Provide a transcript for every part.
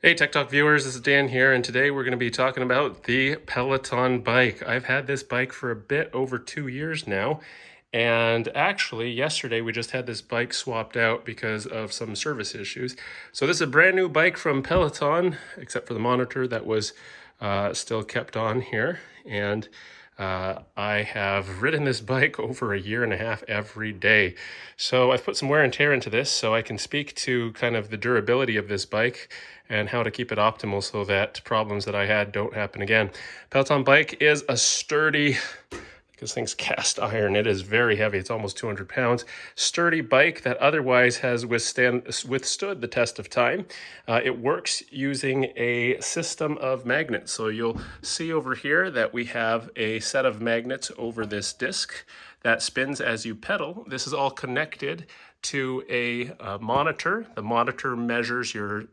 Hey, Tech Talk viewers, this is Dan here, and today we're going to be talking about the Peloton bike. I've had this bike for a bit over 2 years now, and actually yesterday we just had this bike swapped out because of some service issues. So this is a brand new bike from Peloton, except for the monitor that was still kept on here, and I have ridden this bike over a year and a half every day. So I've put some wear and tear into this so I can speak to kind of the durability of this bike and how to keep it optimal so that problems that I had don't happen again. Peloton bike is a sturdy, this thing's cast iron. It is very heavy. It's almost 200 pounds. Sturdy bike that otherwise has withstood the test of time. It works using a system of magnets. So you'll see over here that we have a set of magnets over this disc that spins as you pedal. This is all connected to a monitor. The monitor measures your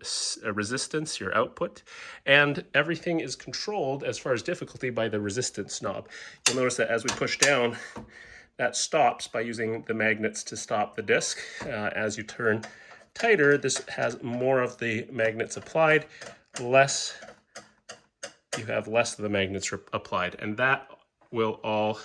resistance, your output, and everything is controlled as far as difficulty by the resistance knob. You'll notice that as we push down, that stops by using the magnets to stop the disc. As you turn tighter, this has more of the magnets applied, you have less of the magnets applied, and that will all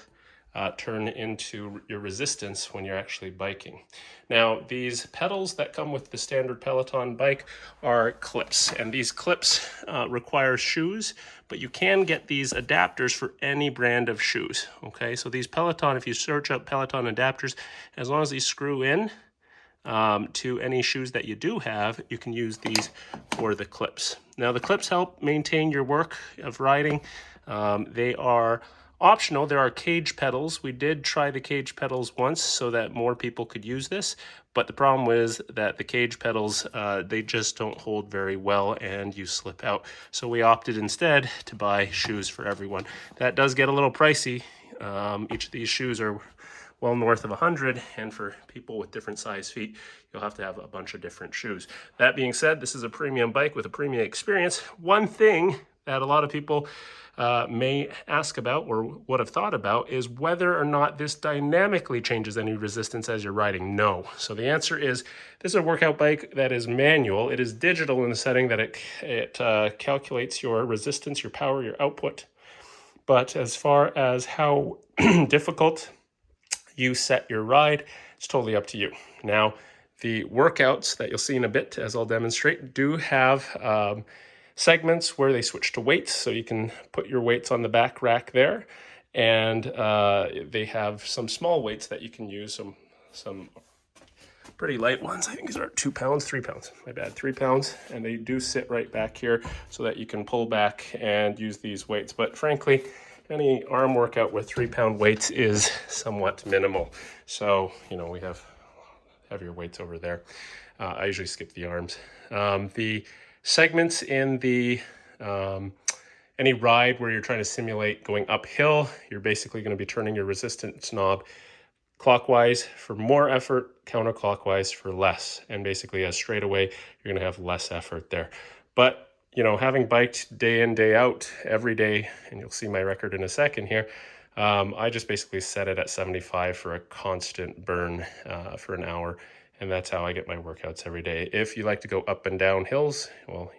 turn into your resistance when you're actually biking. Now, these pedals that come with the standard Peloton bike are clips, and these clips require shoes, but you can get these adapters for any brand of shoes, okay? So these Peloton, if you search up Peloton adapters, as long as these screw in to any shoes that you do have, you can use these for the clips. Now, the clips help maintain your work of riding. They are optional. There are cage pedals. We did try the cage pedals once so that more people could use this, but the problem was that the cage pedals, they just don't hold very well and you slip out. So we opted instead to buy shoes for everyone. That does get a little pricey. Each of these shoes are well north of 100, and for people with different size feet, you'll have to have a bunch of different shoes. That being said, this is a premium bike with a premium experience. One thing that a lot of people may ask about or would have thought about is whether or not this dynamically changes any resistance as you're riding. No. So the answer is this is a workout bike that is manual. It is digital in the setting that it calculates your resistance, your power, your output. But as far as how difficult you set your ride, it's totally up to you. Now, the workouts that you'll see in a bit, as I'll demonstrate, do have segments where they switch to weights, so you can put your weights on the back rack there, and they have some small weights that you can use, some pretty light ones. I think these are 2 pounds, 3 pounds, my bad, 3 pounds, and they do sit right back here so that you can pull back and use these weights. But frankly, any arm workout with 3-pound weights is somewhat minimal. So, we have heavier weights over there. I usually skip the arms. The segments in the any ride where you're trying to simulate going uphill, you're basically going to be turning your resistance knob clockwise for more effort, counterclockwise for less. And basically as straight away, you're going to have less effort there. But having biked day in, day out every day, and you'll see my record in a second here, I just basically set it at 75 for a constant burn for an hour. And that's how I get my workouts every day. If you like to go up and down hills, well,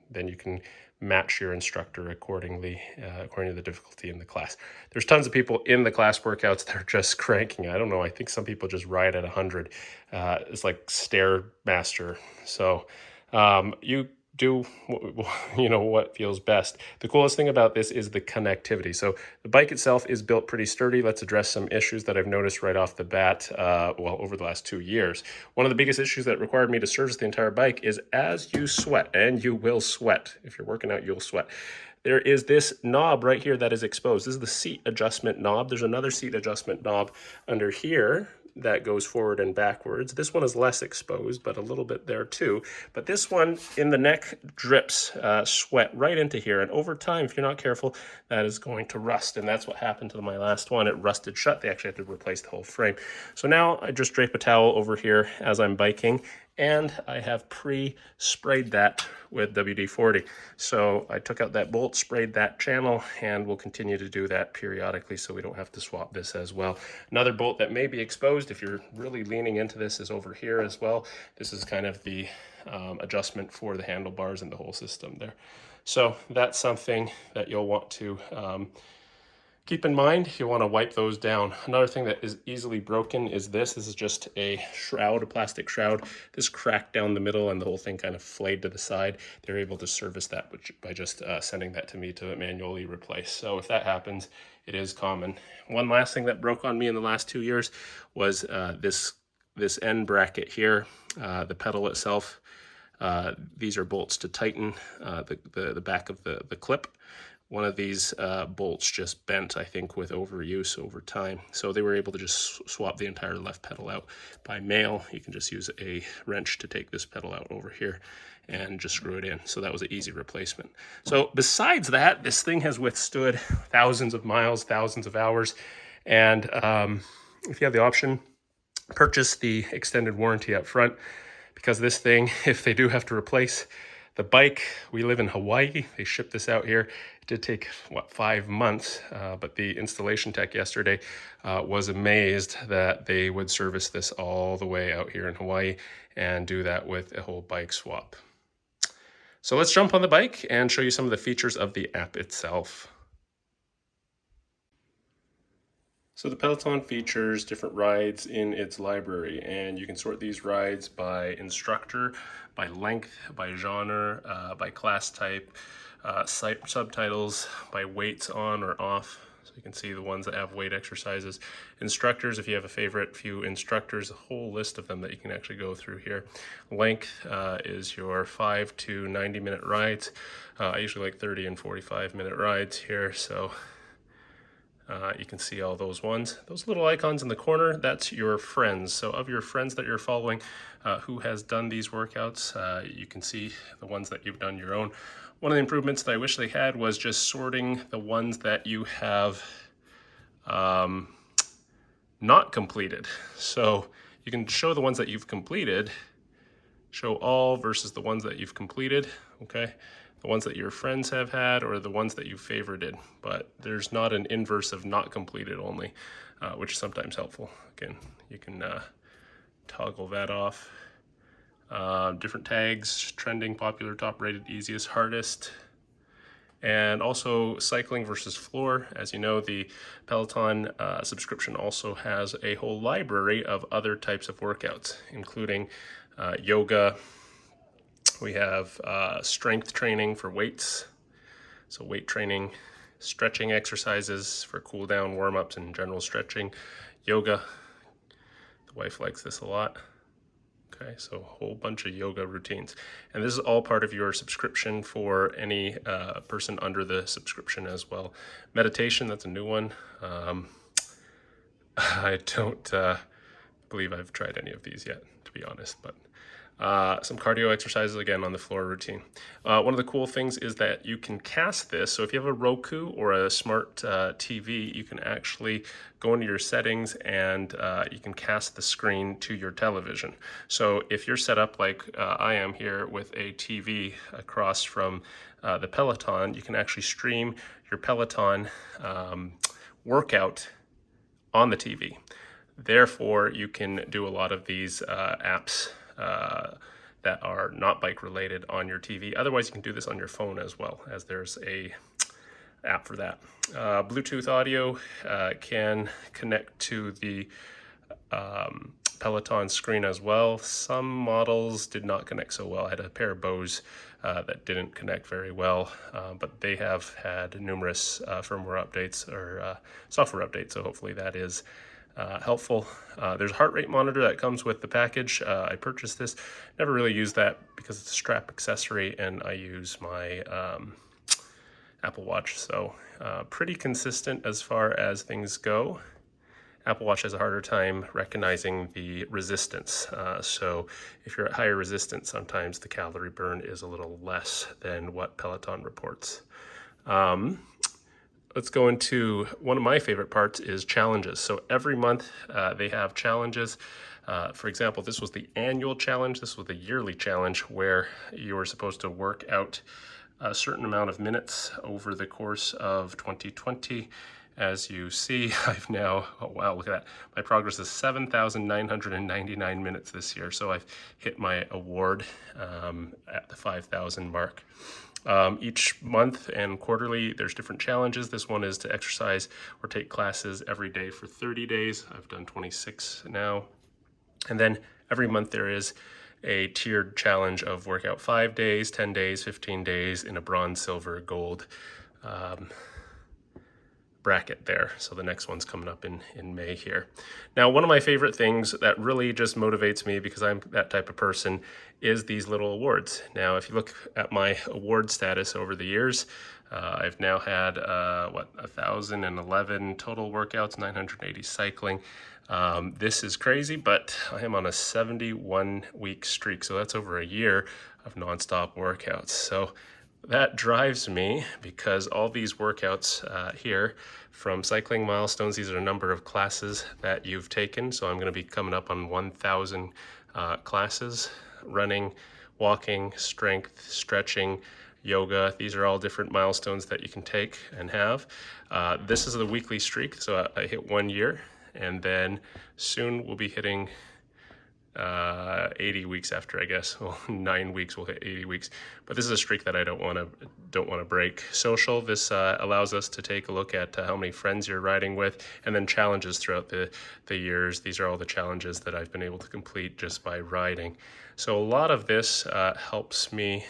then you can match your instructor accordingly, according to the difficulty in the class. There's tons of people in the class workouts that are just cranking. I don't know. I think some people just ride at 100. It's like Stairmaster. So you do what feels best. The coolest thing about this is the connectivity. So the bike itself is built pretty sturdy. Let's address some issues that I've noticed right off the bat, over the last 2 years. One of the biggest issues that required me to service the entire bike is as you sweat, and you will sweat. If you're working out, you'll sweat. There is this knob right here that is exposed. This is the seat adjustment knob. There's another seat adjustment knob under here that goes forward and backwards. This one is less exposed, but a little bit there too. But this one in the neck drips sweat right into here. And over time, if you're not careful, that is going to rust. And that's what happened to my last one. It rusted shut. They actually had to replace the whole frame. So now I just drape a towel over here as I'm biking, and I have pre-sprayed that with WD-40. So I took out that bolt, sprayed that channel, and we'll continue to do that periodically so we don't have to swap this as well. Another bolt that may be exposed if you're really leaning into this is over here as well. This is kind of the adjustment for the handlebars and the whole system there. So that's something that you'll want to keep in mind. You want to wipe those down. Another thing that is easily broken is this. This is just a shroud, a plastic shroud. This cracked down the middle and the whole thing kind of flayed to the side. They're able to service that by just sending that to me to manually replace. So if that happens, it is common. One last thing that broke on me in the last 2 years was this end bracket here, the pedal itself. These are bolts to tighten the back of the clip. One of these bolts just bent, I think, with overuse over time. So they were able to just swap the entire left pedal out. By mail, you can just use a wrench to take this pedal out over here and just screw it in. So that was an easy replacement. So besides that, this thing has withstood thousands of miles, thousands of hours. And if you have the option, purchase the extended warranty up front, because this thing, if they do have to replace the bike, we live in Hawaii, they shipped this out here. It did take, 5 months, but the installation tech yesterday was amazed that they would service this all the way out here in Hawaii and do that with a whole bike swap. So let's jump on the bike and show you some of the features of the app itself. So the Peloton features different rides in its library, and you can sort these rides by instructor, by length, by genre, by class type, subtitles, by weights on or off. So you can see the ones that have weight exercises. Instructors, if you have a favorite few instructors, a whole list of them that you can actually go through here. Length is your 5 to 90 minute rides. I usually like 30 and 45-minute rides here, so you can see all those ones. Those little icons in the corner, that's your friends. So of your friends that you're following who has done these workouts, you can see the ones that you've done your own. One of the improvements that I wish they had was just sorting the ones that you have not completed. So you can show the ones that you've completed, show all versus the ones that you've completed, okay? The ones that your friends have had or the ones that you favorited, but there's not an inverse of not completed only, which is sometimes helpful. Again, you can toggle that off. Different tags, trending, popular, top rated, easiest, hardest, and also cycling versus floor. As you know, the Peloton subscription also has a whole library of other types of workouts, including yoga. We have strength training for weights, so weight training, stretching exercises for cool down, warm-ups, and general stretching, yoga. The wife likes this a lot. Okay, so a whole bunch of yoga routines. And this is all part of your subscription for any person under the subscription as well. Meditation, that's a new one. I don't believe I've tried any of these yet, to be honest, but some cardio exercises, again, on the floor routine. One of the cool things is that you can cast this. So if you have a Roku or a smart TV, you can actually go into your settings and you can cast the screen to your television. So if you're set up like I am here with a TV across from the Peloton, you can actually stream your Peloton workout on the TV. Therefore, you can do a lot of these apps that are not bike related on your TV. Otherwise, you can do this on your phone as well, as there's a app for that. Bluetooth audio can connect to the Peloton screen as well. Some models did not connect so well. I had a pair of Bose that didn't connect very well, but they have had numerous firmware updates or software updates, so hopefully that is helpful. There's a heart rate monitor that comes with the package. I purchased this, never really used that because it's a strap accessory and I use my Apple Watch, so pretty consistent as far as things go. Apple Watch has a harder time recognizing the resistance. So if you're at higher resistance, sometimes the calorie burn is a little less than what Peloton reports. Let's go into one of my favorite parts is challenges. So every month they have challenges. For example, this was the annual challenge. This was the yearly challenge where you were supposed to work out a certain amount of minutes over the course of 2020. As you see, I've now, oh wow, look at that. My progress is 7,999 minutes this year. So I've hit my award at the 5,000 mark. Each month and quarterly, there's different challenges. This one is to exercise or take classes every day for 30 days. I've done 26 now. And then every month there is a tiered challenge of workout 5 days, 10 days, 15 days in a bronze, silver, gold bracket there. So the next one's coming up in May here. Now, one of my favorite things that really just motivates me, because I'm that type of person, is these little awards. Now, if you look at my award status over the years, I've now had, 1,011 total workouts, 980 cycling. This is crazy, but I am on a 71-week streak. So that's over a year of nonstop workouts. So that drives me, because all these workouts here, from cycling milestones, these are a number of classes that you've taken. So I'm going to be coming up on 1,000 classes: running, walking, strength, stretching, yoga. These are all different milestones that you can take and have. This is the weekly streak. So I hit 1 year, and then soon we'll be hitting 80 weeks after, I guess. Well, 9 weeks we'll hit 80 weeks, but this is a streak that I don't want to break. Social, this allows us to take a look at how many friends you're riding with, and then challenges throughout the years. These are all the challenges that I've been able to complete just by riding. So a lot of this helps me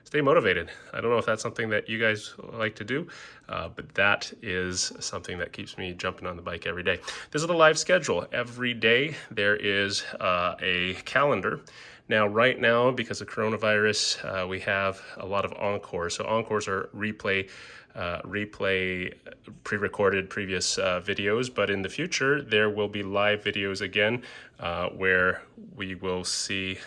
stay motivated. I don't know if that's something that you guys like to do, but that is something that keeps me jumping on the bike every day. This is the live schedule. Every day there is a calendar. Now, right now, because of coronavirus, we have a lot of encores. So encores are replay pre-recorded previous videos, but in the future there will be live videos again, where we will see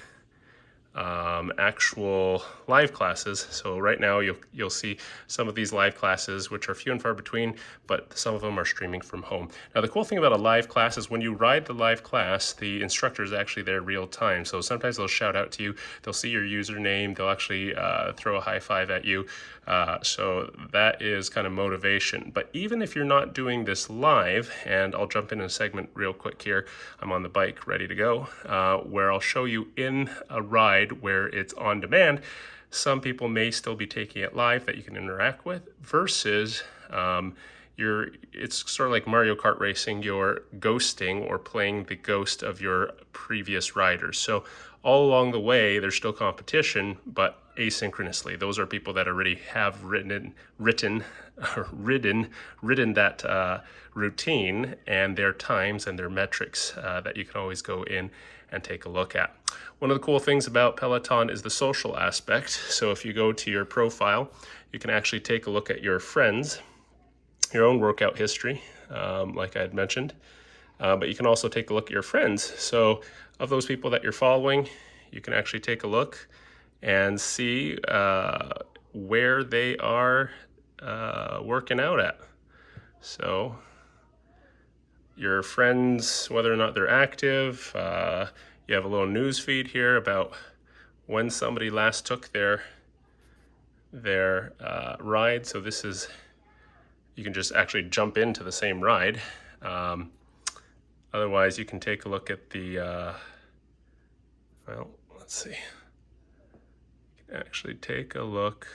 actual live classes. So right now you'll see some of these live classes, which are few and far between, but some of them are streaming from home. Now, the cool thing about a live class is when you ride the live class, the instructor is actually there real time. So sometimes they'll shout out to you, they'll see your username, they'll actually throw a high five at you. So that is kind of motivation. But even if you're not doing this live, and I'll jump in a segment real quick here, I'm on the bike ready to go, where I'll show you in a ride where it's on demand. Some people may still be taking it live that you can interact with, versus it's sort of like Mario Kart racing. You're ghosting or playing the ghost of your previous riders. So all along the way, there's still competition, but asynchronously. Those are people that already have ridden that routine, and their times and their metrics that you can always go in and take a look at. One of the cool things about Peloton is the social aspect. So if you go to your profile, you can actually take a look at your friends, your own workout history, like I had mentioned, but you can also take a look at your friends. So of those people that you're following, you can actually take a look and see where they are working out at. So your friends, whether or not they're active, you have a little news feed here about when somebody last took their ride. So this is, you can just actually jump into the same ride. Otherwise, you can take a look at the, well, let's see. You can actually take a look.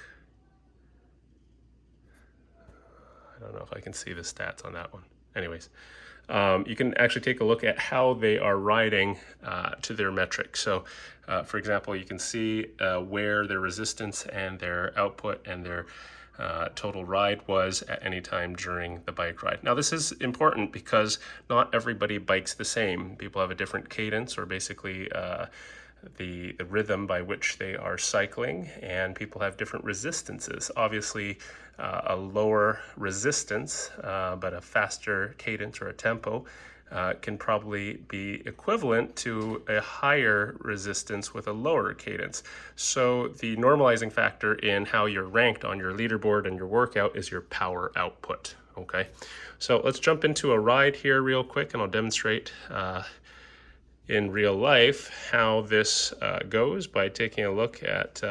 I don't know if I can see the stats on that one. Anyways, you can actually take a look at how they are riding to their metrics. So, for example, you can see where their resistance and their output and their total ride was at any time during the bike ride. Now, this is important because not everybody bikes the same. People have a different cadence, or basically the rhythm by which they are cycling, and people have different resistances. Obviously, a lower resistance, but a faster cadence or a tempo can probably be equivalent to a higher resistance with a lower cadence. So the normalizing factor in how you're ranked on your leaderboard and your workout is your power output. Okay, so let's jump into a ride here real quick, and I'll demonstrate in real life how this goes by taking a look at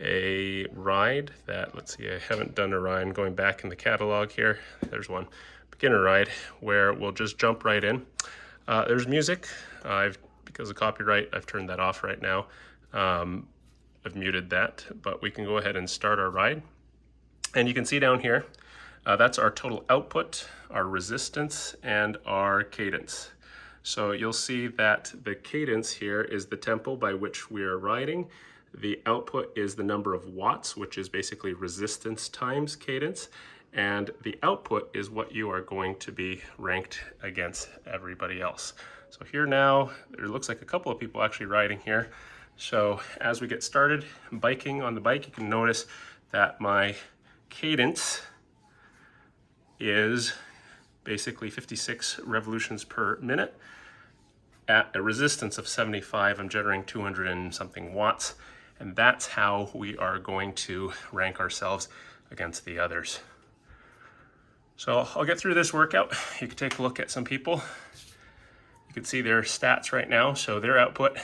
a ride that, let's see, I haven't done a ride, going back in the catalog here, there's one, beginner ride, where we'll just jump right in. There's music. Because of copyright, I've turned that off right now. I've muted that, but we can go ahead and start our ride. And you can see down here, that's our total output, our resistance, and our cadence. So you'll see that the cadence here is the tempo by which we are riding. The output is the number of watts, which is basically resistance times cadence. And the output is what you are going to be ranked against everybody else. So here now, there looks like a couple of people actually riding here. So as we get started biking on the bike, you can notice that my cadence is basically 56 revolutions per minute. At a resistance of 75, I'm generating 200 and something watts. And that's how we are going to rank ourselves against the others. So I'll get through this workout. You can take a look at some people. You can see their stats right now. So their output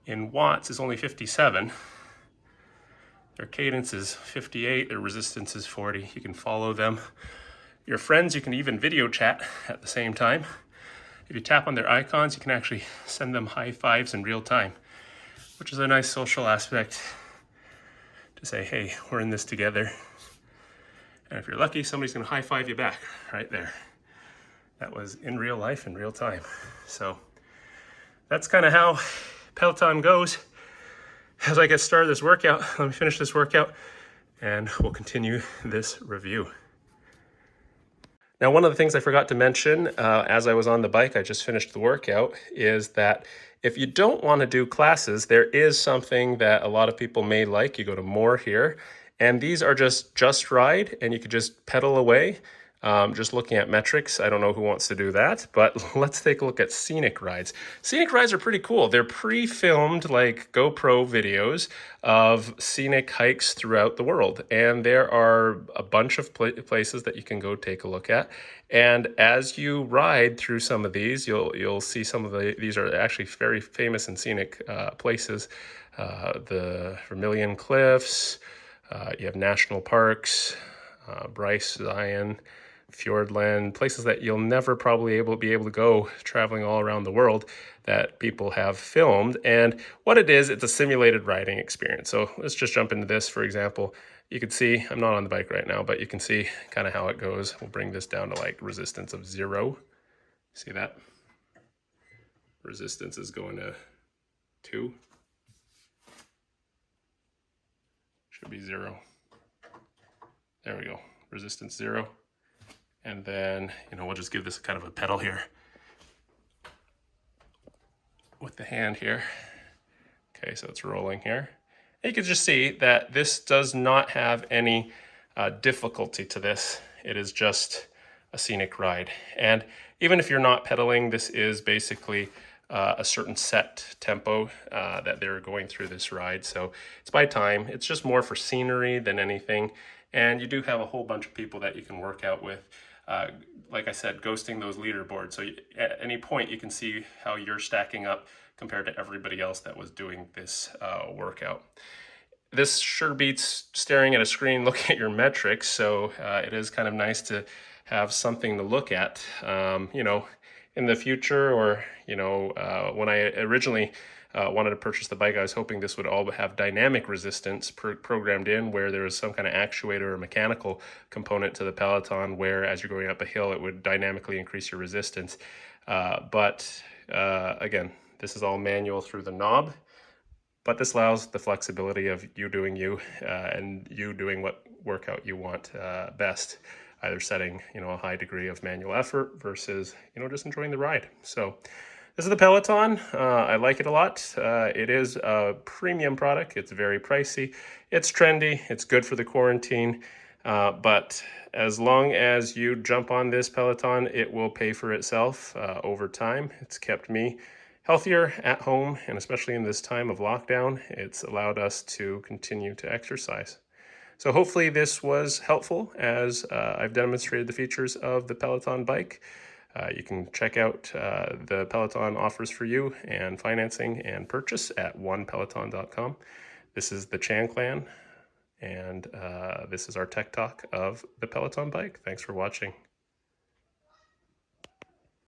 in watts is only 57. Their cadence is 58. Their resistance is 40. You can follow them. Your friends, you can even video chat at the same time. If you tap on their icons, you can actually send them high fives in real time, which is a nice social aspect to say, hey, we're in this together. And if you're lucky, somebody's gonna high five you back right there. That was in real life, in real time. So that's kind of how Peloton goes. As I get started this workout, let me finish this workout and we'll continue this review. Now, one of the things I forgot to mention as I was on the bike, I just finished the workout, is that if you don't want to do classes, there is something that a lot of people may like. You go to more here, and these are just ride, and you could just pedal away. Just looking at metrics, I don't know who wants to do that, but let's take a look at scenic rides. Scenic rides are pretty cool. They're pre-filmed like GoPro videos of scenic hikes throughout the world. And there are a bunch of places that you can go take a look at. And as you ride through some of these, you'll see some of these are actually very famous and scenic places. The Vermilion Cliffs, you have national parks, Bryce, Zion, Fjordland, places that you'll never probably be able to go traveling all around the world that people have filmed. And what it is, it's a simulated riding experience. So let's just jump into this. For example, you can see, I'm not on the bike right now, but you can see kind of how it goes. We'll bring this down to like resistance of 0. See that? Resistance is going to 2. Should be 0. There we go. Resistance 0. And then, we'll just give this kind of a pedal here with the hand here. Okay, so it's rolling here. And you can just see that this does not have any difficulty to this. It is just a scenic ride. And even if you're not pedaling, this is basically a certain set tempo that they're going through this ride. So it's by time. It's just more for scenery than anything. And you do have a whole bunch of people that you can work out with. Like I said, ghosting those leaderboards. So at any point, you can see how you're stacking up compared to everybody else that was doing this workout. This sure beats staring at a screen looking at your metrics. So it is kind of nice to have something to look at, in the future, or, when I originally wanted to purchase the bike, I was hoping this would all have dynamic resistance programmed in, where there was some kind of actuator or mechanical component to the Peloton, where as you're going up a hill, it would dynamically increase your resistance. But again, this is all manual through the knob, but this allows the flexibility of you doing you and you doing what workout you want best, either setting, a high degree of manual effort versus, just enjoying the ride. So this is the Peloton. I like it a lot. It is a premium product. It's very pricey. It's trendy. It's good for the quarantine. But as long as you jump on this Peloton, it will pay for itself over time. It's kept me healthier at home, and especially in this time of lockdown, it's allowed us to continue to exercise. So hopefully this was helpful as I've demonstrated the features of the Peloton bike. You can check out the Peloton offers for you and financing and purchase at onepeloton.com. This is the Chan Clan, and this is our tech talk of the Peloton bike. Thanks for watching.